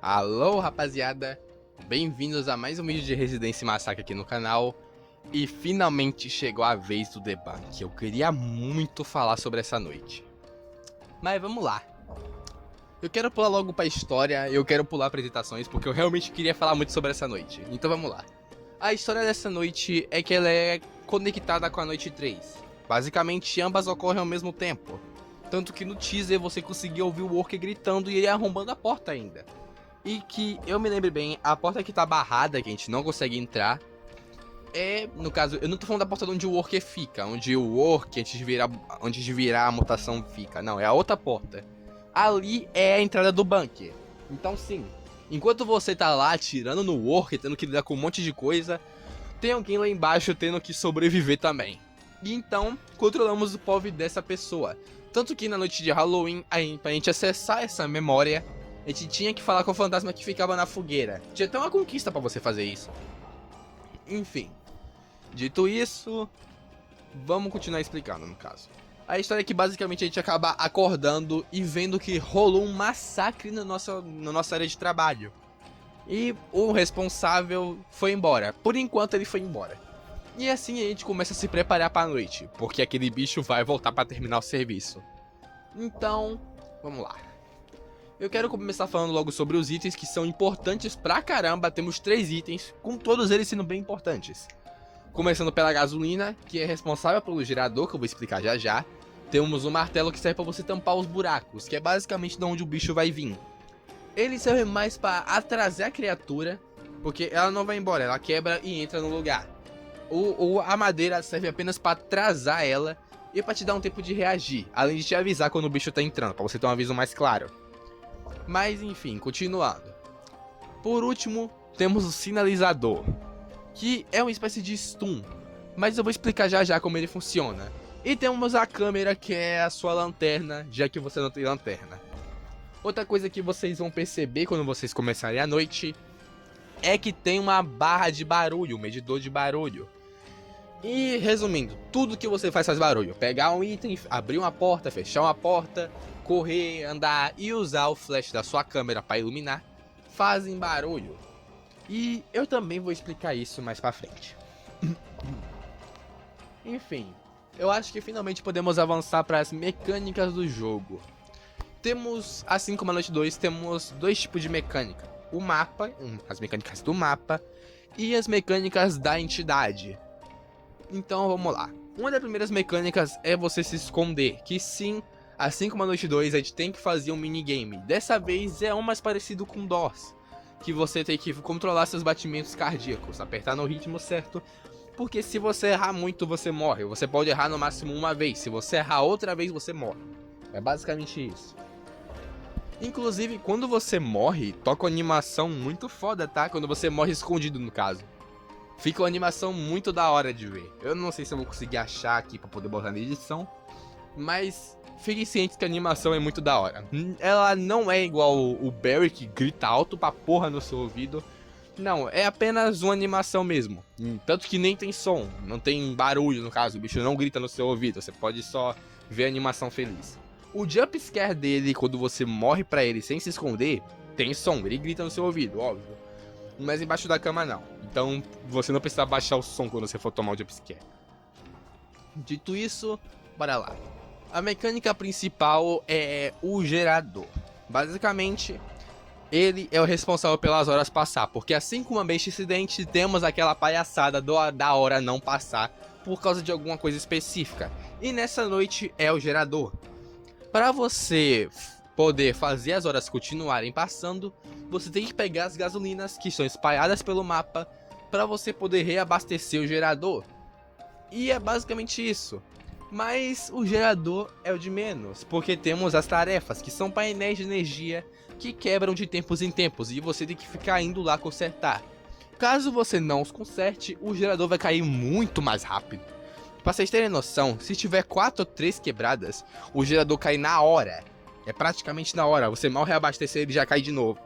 Alô, rapaziada, bem-vindos a mais um vídeo de Residência Massacre aqui no canal. E finalmente chegou a vez do debunk. Eu queria muito falar sobre essa noite, mas vamos lá. Eu quero pular logo pra história, eu quero pular apresentações, porque eu realmente queria falar muito sobre essa noite. Então vamos lá. A história dessa noite é que ela é conectada com a noite 3. Basicamente ambas ocorrem ao mesmo tempo. Tanto que no teaser você conseguia ouvir o Worker gritando e ele arrombando a porta ainda. E que, eu me lembro bem, a porta que tá barrada, que a gente não consegue entrar, no caso, eu não tô falando da porta onde o Worker fica, onde o Worker, antes de virar a mutação fica, não, é a outra porta. Ali é a entrada do bunker. Então sim, enquanto você tá lá atirando no Worker, tendo que lidar com um monte de coisa, tem alguém lá embaixo tendo que sobreviver também. E então, controlamos o POV dessa pessoa. Tanto que na noite de Halloween, pra gente acessar essa memória, a gente tinha que falar com o fantasma que ficava na fogueira. Tinha até uma conquista pra você fazer isso. Enfim, dito isso, vamos continuar explicando no caso. A história é que basicamente a gente acaba acordando e vendo que rolou um massacre na nossa área de trabalho. E o responsável foi embora. Por enquanto ele foi embora. E assim a gente começa a se preparar pra noite, porque aquele bicho vai voltar pra terminar o serviço. Então, vamos lá. Eu quero começar falando logo sobre os itens que são importantes pra caramba. Temos 3 itens, com todos eles sendo bem importantes. Começando pela gasolina, que é responsável pelo gerador, que eu vou explicar já já. Temos um martelo que serve pra você tampar os buracos, que é basicamente de onde o bicho vai vir. Ele serve mais pra atrasar a criatura, porque ela não vai embora, ela quebra e entra no lugar. A madeira serve apenas pra atrasar ela e pra te dar um tempo de reagir, além de te avisar quando o bicho tá entrando, pra você ter um aviso mais claro. Mas enfim, continuando. Por último, temos o sinalizador, que é uma espécie de stun, mas eu vou explicar já já como ele funciona. E temos a câmera, que é a sua lanterna, já que você não tem lanterna. Outra coisa que vocês vão perceber quando vocês começarem a noite é que tem uma barra de barulho, um medidor de barulho. E resumindo, tudo que você faz barulho. Pegar um item, abrir uma porta, fechar uma porta, correr, andar e usar o flash da sua câmera para iluminar, fazem barulho. E eu também vou explicar isso mais pra frente. Enfim, eu acho que finalmente podemos avançar para as mecânicas do jogo. Temos, assim como a Noite 2, temos 2 tipos de mecânica. O mapa, as mecânicas do mapa e as mecânicas da entidade. Então vamos lá. Uma das primeiras mecânicas é você se esconder, que sim, assim como a Noite 2, a gente tem que fazer um minigame. Dessa vez é um mais parecido com DOS, que você tem que controlar seus batimentos cardíacos, apertar no ritmo certo, porque se você errar muito você morre. Você pode errar no máximo uma vez, se você errar outra vez você morre. É basicamente isso. Inclusive, quando você morre, toca uma animação muito foda, tá? Quando você morre escondido, no caso. Fica uma animação muito da hora de ver. Eu não sei se eu vou conseguir achar aqui pra poder botar na edição, mas fiquem cientes que a animação é muito da hora. Ela não é igual o Barry, que grita alto pra porra no seu ouvido. Não, é apenas uma animação mesmo. Tanto que nem tem som, não tem barulho no caso. O bicho não grita no seu ouvido, você pode só ver a animação feliz. O jump scare dele, quando você morre pra ele sem se esconder, tem som, ele grita no seu ouvido, óbvio. Mas embaixo da cama não. Então você não precisa baixar o som quando você for tomar o jump scare. Dito isso, bora lá. A mecânica principal é o gerador. Basicamente, ele é o responsável pelas horas passar, porque assim como a Best Incident, temos aquela palhaçada da hora não passar por causa de alguma coisa específica. E nessa noite é o gerador. Para você poder fazer as horas continuarem passando, você tem que pegar as gasolinas que estão espalhadas pelo mapa para você poder reabastecer o gerador. E é basicamente isso. Mas o gerador é o de menos, porque temos as tarefas, que são painéis de energia que quebram de tempos em tempos e você tem que ficar indo lá consertar. Caso você não os conserte, o gerador vai cair muito mais rápido. Pra vocês terem noção, se tiver 4 ou 3 quebradas, o gerador cai na hora. É praticamente na hora, você mal reabastecer ele já cai de novo.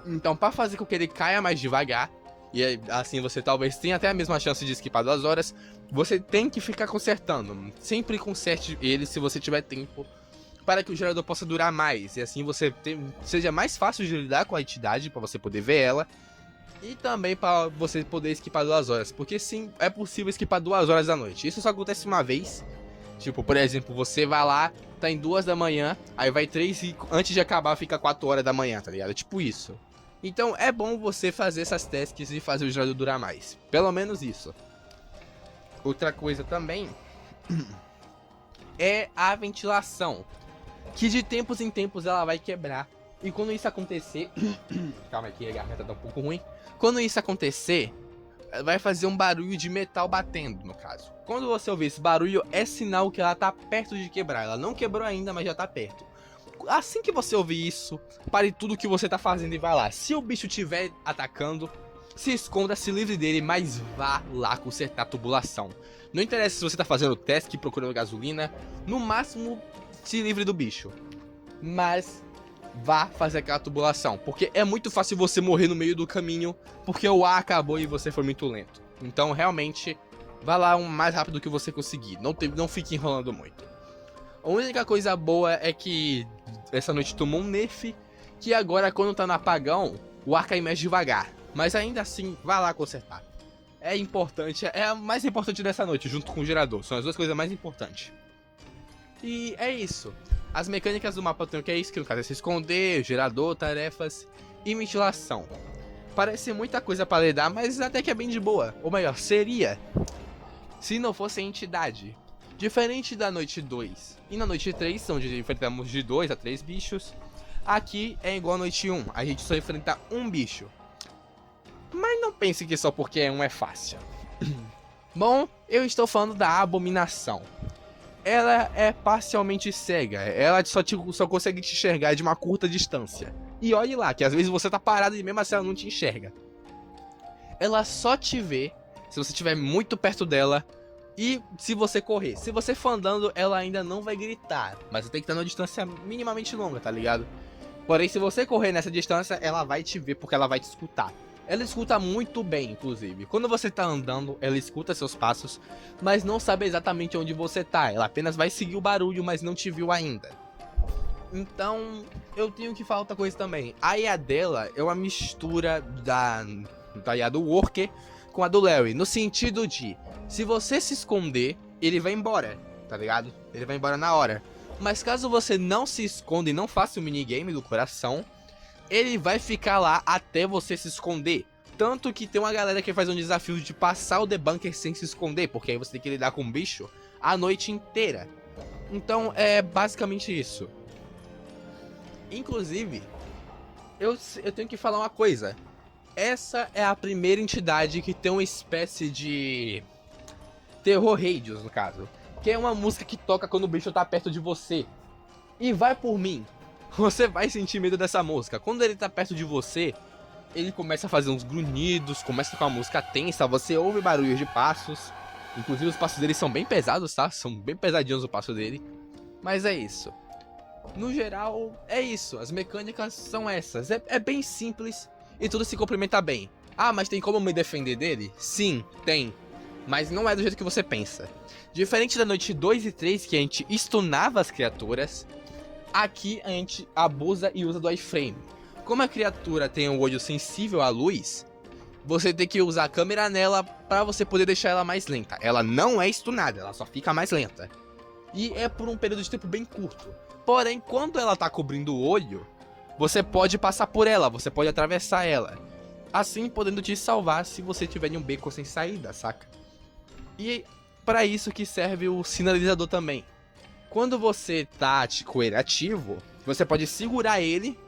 Então para fazer com que ele caia mais devagar, e assim você talvez tenha até a mesma chance de esquipar 2 horas, você tem que ficar consertando. Sempre conserte ele se você tiver tempo, para que o gerador possa durar mais. E assim seja mais fácil de lidar com a entidade, para você poder ver ela. E também para você poder esquipar 2 horas. Porque sim, é possível esquipar 2 horas da noite. Isso só acontece uma vez. Tipo, por exemplo, você vai lá, tá em 2 da manhã, aí vai 3 e antes de acabar fica 4 horas da manhã, tá ligado? Tipo isso. Então é bom você fazer essas tasks e fazer o gerador durar mais. Pelo menos isso. Outra coisa também é a ventilação, que de tempos em tempos ela vai quebrar. E quando isso acontecer... Calma aqui, a garganta tá um pouco ruim. Quando isso acontecer, vai fazer um barulho de metal batendo, no caso. Quando você ouvir esse barulho, é sinal que ela tá perto de quebrar. Ela não quebrou ainda, mas já tá perto. Assim que você ouvir isso, pare tudo que você tá fazendo e vai lá. Se o bicho estiver atacando, se esconda, se livre dele, mas vá lá consertar a tubulação. Não interessa se você tá fazendo task, procurando gasolina, no máximo se livre do bicho. Mas vá fazer aquela tubulação, porque é muito fácil você morrer no meio do caminho, porque o ar acabou e você foi muito lento. Então realmente, vá lá o mais rápido que você conseguir, não fique enrolando muito. A única coisa boa é que essa noite tomou um nerf, que agora quando tá no apagão, o ar cai mais devagar. Mas ainda assim, vá lá consertar. É importante, é a mais importante dessa noite, junto com o gerador. São as 2 coisas mais importantes. E é isso. As mecânicas do mapa tem o que é isso, que no caso é se esconder, gerador, tarefas e ventilação. Parece muita coisa pra lidar, mas até que é bem de boa. Ou melhor, seria, se não fosse a entidade. Diferente da noite 2 e na noite 3, onde enfrentamos de 2 a 3 bichos, aqui é igual a noite 1, a gente só enfrenta um bicho. Mas não pense que só porque um é fácil. Bom, eu estou falando da Abominação. Ela é parcialmente cega, ela só consegue te enxergar de uma curta distância. E olhe lá, que às vezes você tá parado e mesmo assim ela não te enxerga. Ela só te vê se você estiver muito perto dela e se você correr. Se você for andando, ela ainda não vai gritar, mas você tem que estar numa distância minimamente longa, tá ligado? Porém, se você correr nessa distância, ela vai te ver porque ela vai te escutar. Ela escuta muito bem, inclusive. Quando você tá andando, ela escuta seus passos, mas não sabe exatamente onde você tá. Ela apenas vai seguir o barulho, mas não te viu ainda. Então, eu tenho que falar outra coisa também. A IA dela é uma mistura da IA do Worker com a do Larry. No sentido de, se você se esconder, ele vai embora, tá ligado? Ele vai embora na hora. Mas caso você não se esconda e não faça o minigame do coração, ele vai ficar lá até você se esconder. Tanto que tem uma galera que faz um desafio de passar o debunker sem se esconder, porque aí você tem que lidar com o bicho a noite inteira. Então é basicamente isso. Inclusive, eu tenho que falar uma coisa. Essa é a primeira entidade que tem uma espécie de terror radius, no caso. Que é uma música que toca quando o bicho tá perto de você. E vai por mim. Você vai sentir medo dessa música. Quando ele tá perto de você, ele começa a fazer uns grunhidos, começa com uma música tensa, você ouve barulhos de passos. Inclusive os passos dele são bem pesados, tá? São bem pesadinhos o passo dele. Mas é isso. No geral, é isso. As mecânicas são essas. É bem simples e tudo se complementa bem. Ah, mas tem como me defender dele? Sim, tem. Mas não é do jeito que você pensa. Diferente da noite 2 e 3, que a gente stunava as criaturas, aqui a gente abusa e usa do iframe. Como a criatura tem um olho sensível à luz, você tem que usar a câmera nela para você poder deixar ela mais lenta. Ela não é stunada, ela só fica mais lenta. E é por um período de tempo bem curto. Porém, quando ela tá cobrindo o olho, você pode passar por ela, você pode atravessar ela. Assim podendo te salvar se você tiver em um beco sem saída, saca? E para isso que serve o sinalizador também. Quando você tá com ele ativo, você pode segurar ele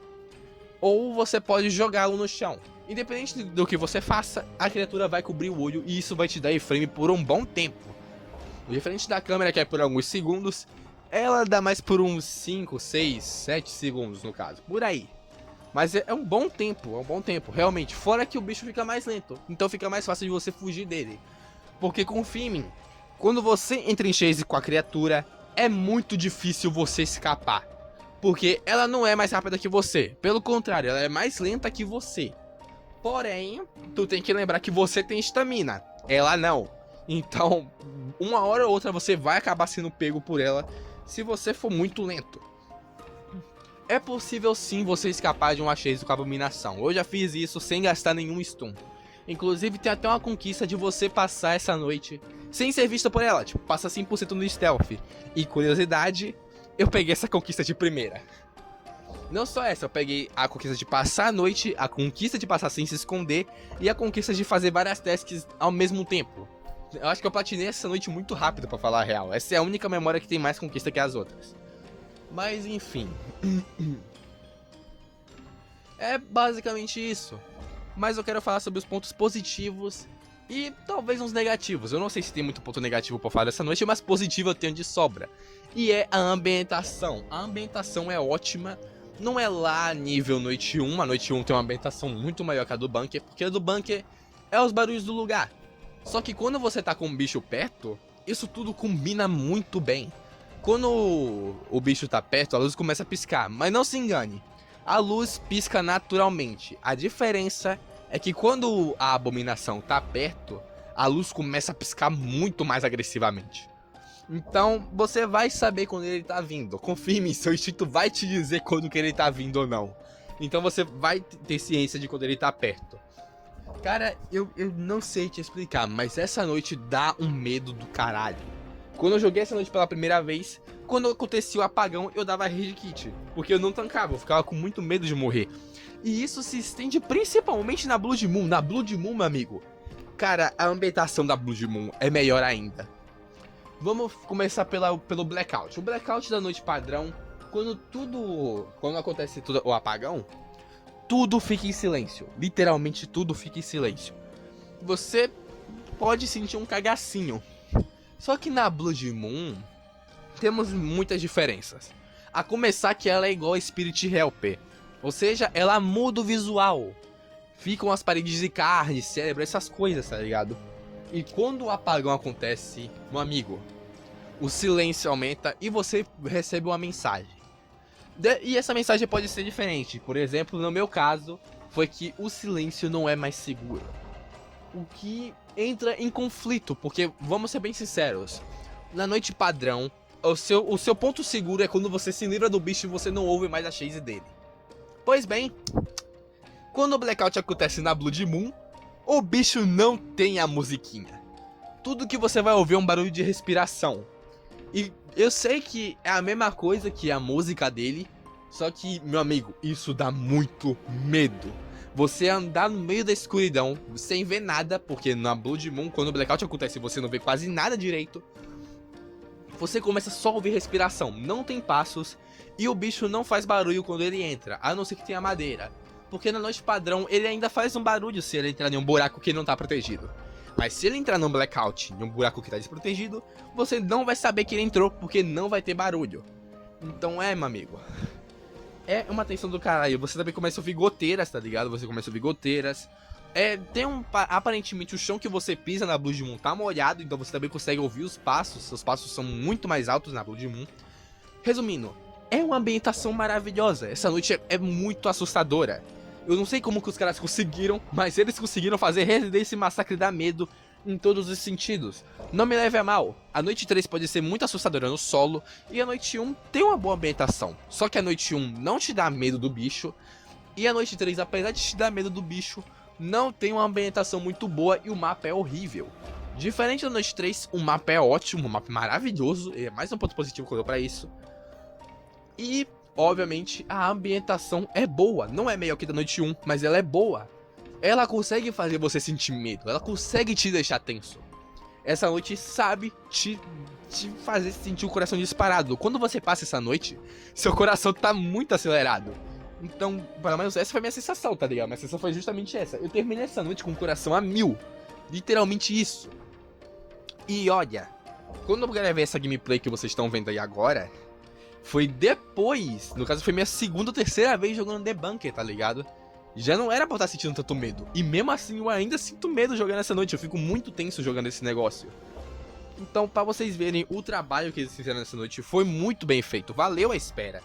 ou você pode jogá-lo no chão. Independente do que você faça, a criatura vai cobrir o olho e isso vai te dar iframe por um bom tempo. Diferente da câmera, que é por alguns segundos, ela dá mais por uns 5, 6, 7 segundos no caso, por aí. Mas é um bom tempo, realmente. Fora que o bicho fica mais lento, então fica mais fácil de você fugir dele. Porque confia em mim, quando você entra em chase com a criatura, é muito difícil você escapar. Porque ela não é mais rápida que você, pelo contrário, ela é mais lenta que você. Porém, tu tem que lembrar que você tem estamina, ela não. Então, uma hora ou outra você vai acabar sendo pego por ela se você for muito lento. É possível sim você escapar de um chase com a abominação. Eu já fiz isso sem gastar nenhum stun. Inclusive tem até uma conquista de você passar essa noite sem ser vista por ela, tipo, passa 100% no stealth. E curiosidade, eu peguei essa conquista de primeira. Não só essa, eu peguei a conquista de passar a noite, a conquista de passar sem se esconder e a conquista de fazer várias tasks ao mesmo tempo. Eu acho que eu platinei essa noite muito rápido, pra falar a real. Essa é a única memória que tem mais conquista que as outras. Mas enfim. É basicamente isso. Mas eu quero falar sobre os pontos positivos e talvez uns negativos. Eu não sei se tem muito ponto negativo pra falar dessa noite, mas positivo eu tenho de sobra. E é a ambientação. A ambientação é ótima. Não é lá nível noite 1. A noite 1 tem uma ambientação muito maior que a do bunker, porque a do bunker é os barulhos do lugar. Só que quando você tá com um bicho perto, isso tudo combina muito bem. Quando o bicho tá perto, a luz começa a piscar, mas não se engane, a luz pisca naturalmente. A diferença é que quando a abominação tá perto, a luz começa a piscar muito mais agressivamente. Então você vai saber quando ele tá vindo. Confirme, seu instinto vai te dizer quando que ele tá vindo ou não. Então você vai ter ciência de quando ele tá perto. Cara, eu não sei te explicar, mas essa noite dá um medo do caralho. Quando eu joguei essa noite pela primeira vez, quando acontecia o apagão, eu dava rage kit. Porque eu não tancava, eu ficava com muito medo de morrer. E isso se estende principalmente na Blood Moon. Na Blood Moon, meu amigo, cara, a ambientação da Blood Moon é melhor ainda. Vamos começar pelo Blackout. O Blackout da noite padrão, quando acontece o apagão, tudo fica em silêncio. Literalmente tudo fica em silêncio. Você pode sentir um cagacinho. Só que na Blood Moon temos muitas diferenças. A começar que ela é igual a Spirit Helper. Ou seja, ela muda o visual. Ficam as paredes de carne, cérebro, essas coisas, tá ligado? E quando o apagão acontece, meu amigo, o silêncio aumenta e você recebe uma mensagem. E essa mensagem pode ser diferente. Por exemplo, no meu caso, foi que o silêncio não é mais seguro. O que entra em conflito, porque, vamos ser bem sinceros, na noite padrão, o seu ponto seguro é quando você se livra do bicho e você não ouve mais a chase dele. Pois bem, quando o blackout acontece na Blood Moon, o bicho não tem a musiquinha. Tudo que você vai ouvir é um barulho de respiração. E eu sei que é a mesma coisa que a música dele, só que, meu amigo, isso dá muito medo. Você andar no meio da escuridão, sem ver nada, porque na Blood Moon, quando o blackout acontece, você não vê quase nada direito. Você começa só a ouvir respiração, não tem passos, e o bicho não faz barulho quando ele entra, a não ser que tenha madeira. Porque na noite padrão, ele ainda faz um barulho se ele entrar em um buraco que não tá protegido. Mas se ele entrar num blackout, em um buraco que tá desprotegido, você não vai saber que ele entrou, porque não vai ter barulho. Então meu amigo, é uma tensão do caralho. Você também começa a ouvir goteiras, tá ligado? Você começa a ouvir goteiras. Aparentemente o chão que você pisa na Blood Moon tá molhado, então você também consegue ouvir os passos. Seus passos são muito mais altos na Blood Moon. Resumindo, é uma ambientação maravilhosa. Essa noite é muito assustadora. Eu não sei como que os caras conseguiram, mas eles conseguiram fazer Resident Evil Massacre dar medo em todos os sentidos. Não me leve a mal, a noite 3 pode ser muito assustadora no solo, e a noite 1 tem uma boa ambientação. Só que a noite 1 não te dá medo do bicho, e a noite 3, apesar de te dar medo do bicho, não tem uma ambientação muito boa e o mapa é horrível. Diferente da noite 3, o mapa é ótimo, um mapa maravilhoso, e é mais um ponto positivo que eu dou pra isso. E, obviamente, a ambientação é boa, não é melhor que da noite 1, mas ela é boa. Ela consegue fazer você sentir medo, ela consegue te deixar tenso. Essa noite sabe te fazer sentir o coração disparado. Quando você passa essa noite, seu coração tá muito acelerado. Então, pelo menos essa foi a minha sensação, tá ligado? Minha sensação foi justamente essa. Eu terminei essa noite com o coração a 1000. Literalmente isso. E olha, quando eu gravei essa gameplay que vocês estão vendo aí agora, foi depois, no caso foi minha segunda ou terceira vez jogando The Bunker, tá ligado? Já não era pra eu estar sentindo tanto medo. E mesmo assim eu ainda sinto medo jogando essa noite. Eu fico muito tenso jogando esse negócio. Então, pra vocês verem, o trabalho que eles fizeram nessa noite foi muito bem feito. Valeu a espera.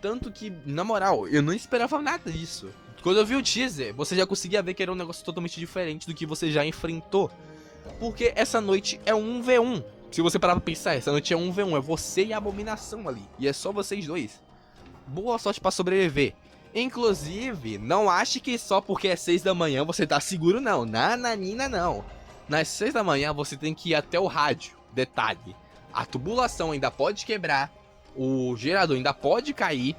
Tanto que, na moral, eu não esperava nada disso. Quando eu vi o teaser, você já conseguia ver que era um negócio totalmente diferente do que você já enfrentou. Porque essa noite é um 1v1. Se você parar pra pensar, essa noite é um 1v1. É você e a abominação ali. E é só vocês dois. boa sorte pra sobreviver. Inclusive, não ache que só porque é 6 da manhã você tá seguro, não. Nananina, não. Nas 6 da manhã você tem que ir até o rádio. Detalhe, a tubulação ainda pode quebrar, o gerador ainda pode cair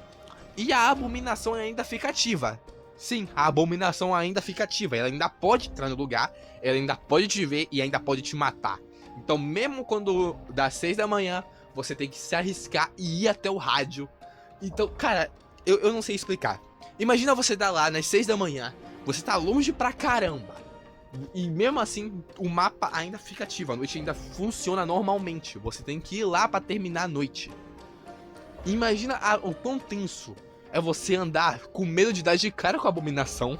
e a abominação ainda fica ativa. Sim, a abominação ainda fica ativa. Ela ainda pode entrar no lugar, ela ainda pode te ver e ainda pode te matar. Então, mesmo quando dá 6 da manhã, você tem que se arriscar e ir até o rádio. Então, cara, eu não sei explicar. Imagina você tá lá nas 6 da manhã, você tá longe pra caramba. E mesmo assim, o mapa ainda fica ativo, a noite ainda funciona normalmente. Você tem que ir lá pra terminar a noite. Imagina o quão tenso é você andar com medo de dar de cara com a abominação,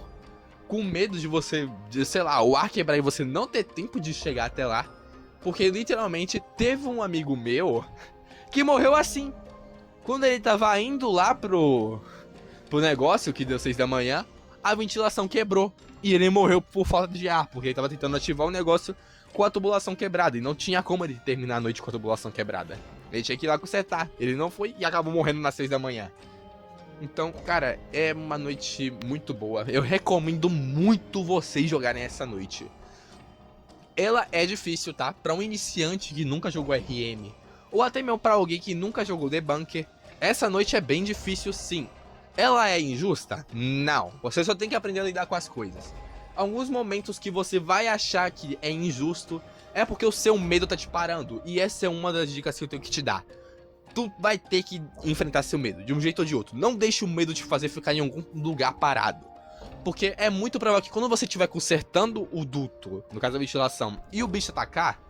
com medo de você, sei lá, o ar quebrar e você não ter tempo de chegar até lá. Porque literalmente teve um amigo meu que morreu assim. Quando ele tava indo lá pro negócio que deu 6 da manhã, a ventilação quebrou. E ele morreu por falta de ar, porque ele tava tentando ativar o negócio com a tubulação quebrada. E não tinha como ele terminar a noite com a tubulação quebrada. Ele tinha que ir lá consertar. Ele não foi e acabou morrendo nas 6 da manhã. Então, cara, é uma noite muito boa. Eu recomendo muito vocês jogarem essa noite. Ela é difícil, tá? Pra um iniciante que nunca jogou RM, ou até mesmo pra alguém que nunca jogou Debunker, essa noite é bem difícil sim. Ela é injusta? Não. Você só tem que aprender a lidar com as coisas. Alguns momentos que você vai achar que é injusto é porque o seu medo tá te parando. E essa é uma das dicas que eu tenho que te dar. Tu vai ter que enfrentar seu medo, de um jeito ou de outro. Não deixe o medo te fazer ficar em algum lugar parado. Porque é muito provável que quando você estiver consertando o duto, no caso da ventilação, e o bicho atacar,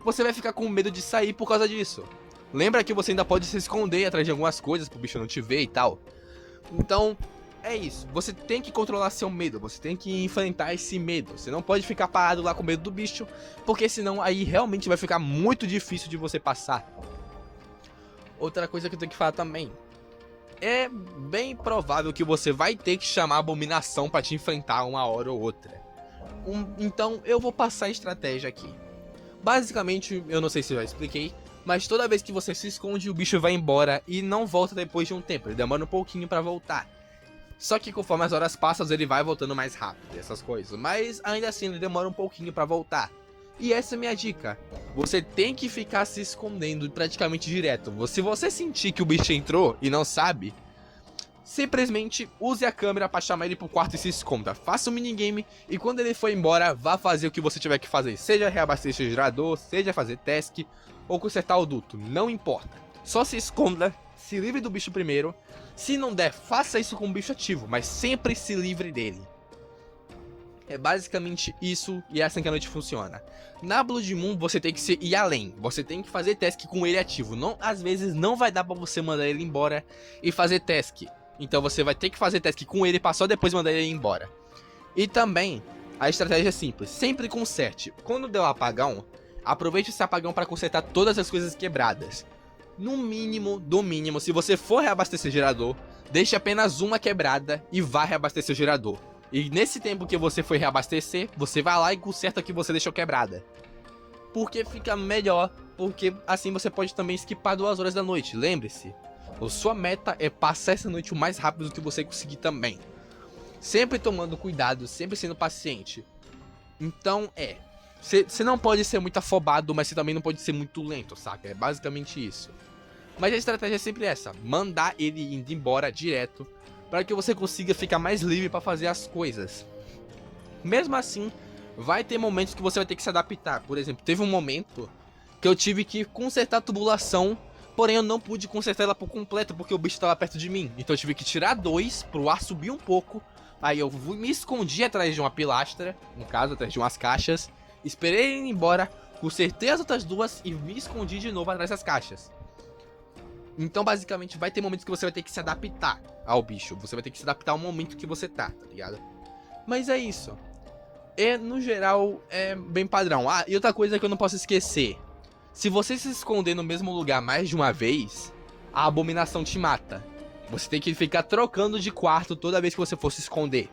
você vai ficar com medo de sair por causa disso. Lembra que você ainda pode se esconder atrás de algumas coisas pro bicho não te ver e tal. Então, é isso. Você tem que controlar seu medo, você tem que enfrentar esse medo. Você não pode ficar parado lá com medo do bicho, porque senão aí realmente vai ficar muito difícil de você passar. Outra coisa que eu tenho que falar também. É bem provável que você vai ter que chamar a abominação pra te enfrentar uma hora ou outra. Então eu vou passar a estratégia aqui. Basicamente, eu não sei se eu já expliquei, mas toda vez que você se esconde, o bicho vai embora e não volta depois de um tempo. Ele demora um pouquinho pra voltar. Só que conforme as horas passam, ele vai voltando mais rápido, essas coisas. Mas ainda assim, ele demora um pouquinho pra voltar. E essa é a minha dica. Você tem que ficar se escondendo praticamente direto. Se você sentir que o bicho entrou e não sabe, simplesmente use a câmera pra chamar ele pro quarto e se esconda. Faça um minigame e quando ele for embora, vá fazer o que você tiver que fazer. Seja reabastecer o gerador, seja fazer task ou consertar o duto. Não importa. Só se esconda, se livre do bicho primeiro. Se não der, faça isso com o bicho ativo, mas sempre se livre dele. É basicamente isso e é assim que a noite funciona. Na Blood Moon você tem que ir além. Você tem que fazer task com ele ativo. Não, às vezes não vai dar pra você mandar ele embora e fazer task. Então você vai ter que fazer task com ele pra só depois mandar ele embora. E também, a estratégia é simples. Sempre conserte. Quando der o apagão, aproveite esse apagão pra consertar todas as coisas quebradas. No mínimo, do mínimo, se você for reabastecer o gerador, deixe apenas uma quebrada e vá reabastecer o gerador. E nesse tempo que você foi reabastecer, você vai lá e conserta o que você deixou quebrada. Porque fica melhor, porque assim você pode também skipar 2 horas da noite, lembre-se. A sua meta é passar essa noite o mais rápido que você conseguir também. Sempre tomando cuidado, sempre sendo paciente. Então você não pode ser muito afobado, mas você também não pode ser muito lento, saca? É basicamente isso. Mas a estratégia é sempre essa, mandar ele indo embora direto, para que você consiga ficar mais livre para fazer as coisas. Mesmo assim, vai ter momentos que você vai ter que se adaptar. Por exemplo, teve um momento que eu tive que consertar a tubulação, porém eu não pude consertar ela por completo porque o bicho estava perto de mim. Então eu tive que tirar 2 pro ar subir um pouco. Aí eu me escondi atrás de uma pilastra, no caso atrás de umas caixas, esperei ele ir embora, consertei as outras 2 e me escondi de novo atrás das caixas. Então, basicamente, vai ter momentos que você vai ter que se adaptar ao bicho. Você vai ter que se adaptar ao momento que você tá ligado? Mas é isso. No geral, é bem padrão. Ah, e outra coisa que eu não posso esquecer. Se você se esconder no mesmo lugar mais de uma vez, a abominação te mata. Você tem que ficar trocando de quarto toda vez que você for se esconder.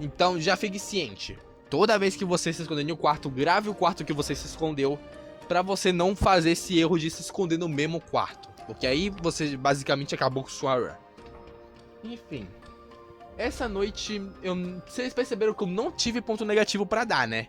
Então, já fique ciente. Toda vez que você se esconder em um quarto, grave o quarto que você se escondeu, pra você não fazer esse erro de se esconder no mesmo quarto. Porque aí você basicamente acabou com sua run. Enfim. Essa noite, vocês perceberam que eu não tive ponto negativo pra dar, né?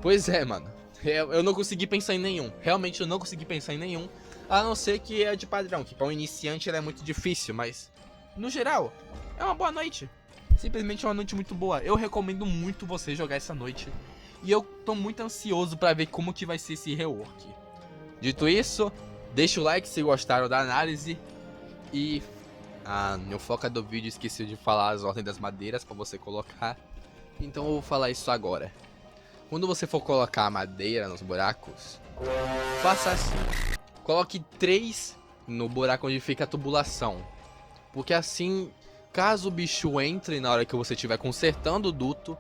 Pois é, mano. Eu não consegui pensar em nenhum. Realmente eu não consegui pensar em nenhum. A não ser que é de padrão, que pra um iniciante ela é muito difícil, mas no geral, é uma boa noite. Simplesmente uma noite muito boa. Eu recomendo muito você jogar essa noite. E eu tô muito ansioso pra ver como que vai ser esse rework. Dito isso, deixa o like se gostaram da análise. E no foco do vídeo esqueci de falar as ordens das madeiras pra você colocar. Então eu vou falar isso agora. Quando você for colocar a madeira nos buracos, faça assim. Coloque 3 no buraco onde fica a tubulação. Porque assim, caso o bicho entre na hora que você estiver consertando o duto,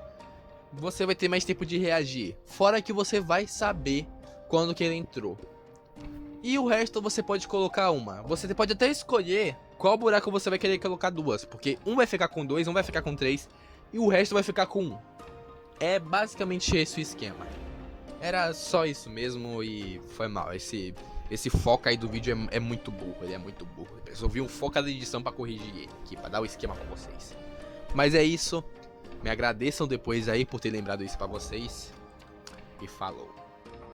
você vai ter mais tempo de reagir. Fora que você vai saber quando que ele entrou. E o resto você pode colocar uma. Você pode até escolher qual buraco você vai querer colocar 2. Porque um vai ficar com 2, um vai ficar com 3 e o resto vai ficar com 1. É basicamente esse o esquema. Era só isso mesmo e foi mal. Esse foco aí do vídeo é muito burro, ele é muito burro. Eu resolvi um foco da edição pra corrigir ele aqui, pra dar o esquema pra vocês. Mas é isso. Me agradeçam depois aí por ter lembrado isso pra vocês. E falou.